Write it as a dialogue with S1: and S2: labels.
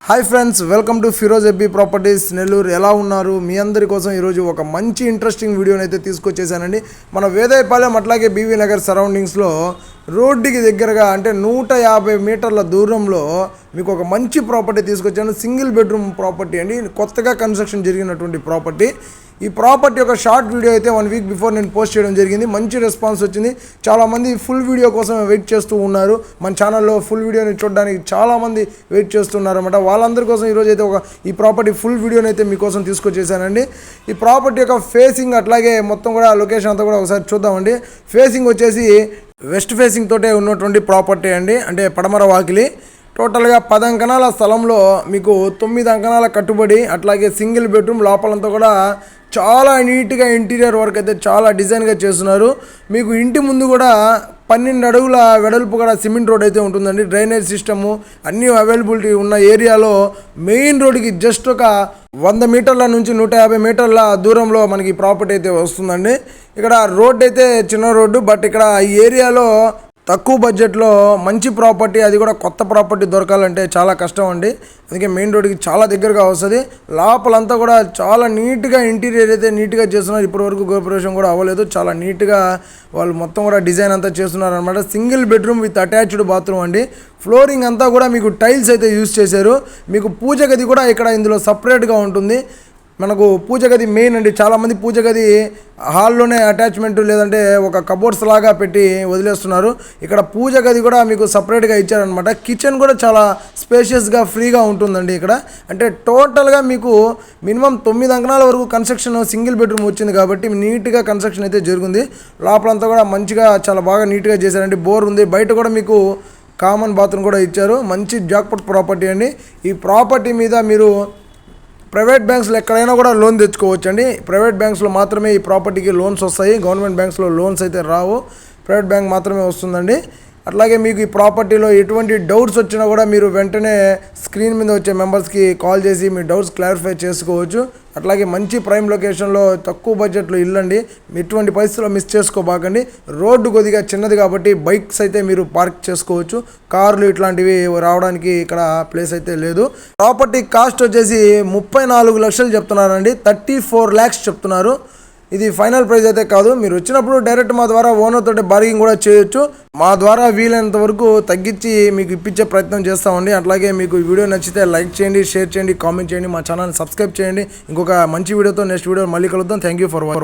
S1: Hi friends, welcome to Firoz ఎబ్బీ properties Nellore. ఎలా ఉన్నారు? మీ అందరి కోసం ఈరోజు ఒక మంచి ఇంట్రెస్టింగ్ వీడియోని అయితే తీసుకొచ్చేసానండి. మన వేదాయపాలెం అట్లాగే బీవీ నగర్ సరౌండింగ్స్లో రోడ్డుకి దగ్గరగా అంటే 150 మీటర్ల దూరంలో మీకు ఒక మంచి ప్రాపర్టీ తీసుకొచ్చాను. సింగిల్ బెడ్రూమ్ ప్రాపర్టీ అండి, కొత్తగా కన్స్ట్రక్షన్ జరిగినటువంటి ప్రాపర్టీ. ఈ ప్రాపర్టీ ఒక షార్ట్ వీడియో అయితే 1 వీక్ బిఫోర్ నేను పోస్ట్ చేయడం జరిగింది. మంచి రెస్పాన్స్ వచ్చింది. చాలామంది ఫుల్ వీడియో కోసం వెయిట్ చేస్తూ ఉన్నారు. మన ఛానల్లో ఫుల్ వీడియోని చూడడానికి చాలామంది వెయిట్ చేస్తున్నారు అనమాట. వాళ్ళందరి కోసం ఈరోజు అయితే ఈ ప్రాపర్టీ ఫుల్ వీడియోని అయితే మీకోసం తీసుకొచ్చేసానండి. ఈ ప్రాపర్టీ యొక్క ఫేసింగ్ అట్లాగే మొత్తం కూడా లొకేషన్ అంతా కూడా ఒకసారి చూద్దామండి. ఫేసింగ్ వచ్చేసి వెస్ట్ ఫేసింగ్ తోటే ఉన్నటువంటి ప్రాపర్టీ అండి, అంటే పడమర వాకిలి. టోటల్గా 10 అంకణాల స్థలంలో మీకు 9 అంకణాల కట్టుబడి, అట్లాగే సింగిల్ బెడ్రూమ్. లోపలంతా కూడా చాలా నీట్గా ఇంటీరియర్ వర్క్ అయితే చాలా డిజైన్గా చేస్తున్నారు. మీకు ఇంటి ముందు కూడా 12 అడుగుల వెడల్పు కూడా సిమెంట్ రోడ్ అయితే ఉంటుందండి. డ్రైనేజ్ సిస్టము అన్నీ అవైలబిలిటీ ఉన్న ఏరియాలో మెయిన్ రోడ్కి జస్ట్ ఒక 100 మీటర్ల నుంచి 150 మీటర్ల దూరంలో మనకి ప్రాపర్టీ అయితే వస్తుందండి. ఇక్కడ రోడ్ అయితే చిన్న రోడ్డు, బట్ ఇక్కడ ఈ ఏరియాలో తక్కువ బడ్జెట్లో మంచి ప్రాపర్టీ, అది కూడా కొత్త ప్రాపర్టీ దొరకాలంటే చాలా కష్టం అండి. అందుకే మెయిన్ రోడ్కి చాలా దగ్గరగా వస్తుంది. లోపలంతా కూడా చాలా నీట్గా ఇంటీరియర్ అయితే నీట్గా చేస్తున్నారు. ఇప్పటివరకు గృహప్రవేశం కూడా అవ్వలేదు. చాలా నీట్గా వాళ్ళు మొత్తం కూడా డిజైన్ అంతా చేస్తున్నారు అనమాట. Single bedroom with attached bathroom అండి. ఫ్లోరింగ్ అంతా కూడా మీకు టైల్స్ అయితే యూజ్ చేశారు. మీకు పూజ గది కూడా ఇక్కడ ఇందులో సపరేట్గా ఉంటుంది. మనకు పూజ గది మెయిన్ అండి. చాలామంది పూజ గది హాల్లోనే అటాచ్మెంట్ లేదంటే ఒక కబోర్డ్స్ లాగా పెట్టి వదిలేస్తున్నారు. ఇక్కడ పూజ గది కూడా మీకు సపరేట్గా ఇచ్చారనమాట. కిచెన్ కూడా చాలా స్పేషియస్గా ఫ్రీగా ఉంటుందండి ఇక్కడ. అంటే టోటల్గా మీకు మినిమం 9 అంకణాల వరకు కన్స్ట్రక్షన్ సింగిల్ బెడ్రూమ్ వచ్చింది కాబట్టి నీట్గా కన్స్ట్రక్షన్ అయితే జరిగింది. లోపలంతా కూడా మంచిగా చాలా బాగా నీట్గా చేశారండి. బోర్ ఉంది. బయట కూడా మీకు కామన్ బాత్రూమ్ కూడా ఇచ్చారు. మంచి జాక్పాట్ ప్రాపర్టీ అండి. ఈ ప్రాపర్టీ మీద మీరు ప్రైవేట్ బ్యాంక్స్లో ఎక్కడైనా కూడా లోన్ తెచ్చుకోవచ్చు అండి. ప్రైవేట్ బ్యాంక్స్లో మాత్రమే ఈ ప్రాపర్టీకి లోన్స్ వస్తాయి. గవర్నమెంట్ బ్యాంక్స్లో లోన్స్ అయితే రావు, ప్రైవేట్ బ్యాంక్ మాత్రమే వస్తుందండి. అట్లాగే మీకు ఈ ప్రాపర్టీలో ఎటువంటి డౌట్స్ వచ్చినా కూడా మీరు వెంటనే స్క్రీన్ మీద వచ్చే మెంబర్స్కి కాల్ చేసి మీ డౌట్స్ క్లారిఫై చేసుకోవచ్చు. అట్లాగే మంచి ప్రైమ్ లొకేషన్లో తక్కువ బడ్జెట్లో ఇల్లండి. ఎటువంటి పరిస్థితుల్లో మిస్ చేసుకోబాకండి. రోడ్డు కొద్దిగా చిన్నది కాబట్టి బైక్స్ అయితే మీరు పార్క్ చేసుకోవచ్చు. కార్లు ఇట్లాంటివి రావడానికి ఇక్కడ ప్లేస్ అయితే లేదు. ప్రాపర్టీ కాస్ట్ వచ్చేసి 34 లక్షలు చెప్తున్నారండి. 34 lakhs చెప్తున్నారు. ఇది ఫైనల్ ప్రైస్ అయితే కాదు. మీరు వచ్చినప్పుడు డైరెక్ట్ మా ద్వారా ఓనర్ తోటి బార్గింగ్ కూడా చేయొచ్చు. మా ద్వారా వీలైనంత వరకు తగ్గించి మీకు ఇప్పించే ప్రయత్నం చేస్తామండి. అట్లాగే మీకు ఈ వీడియో నచ్చితే లైక్ చేయండి, షేర్ చేయండి, కామెంట్ చేయండి, మా ఛానల్ని సబ్స్క్రైబ్ చేయండి. ఇంకొక మంచి వీడియోతో నెక్స్ట్ వీడియో మళ్ళీ కలుద్దాం. Thank you for watching.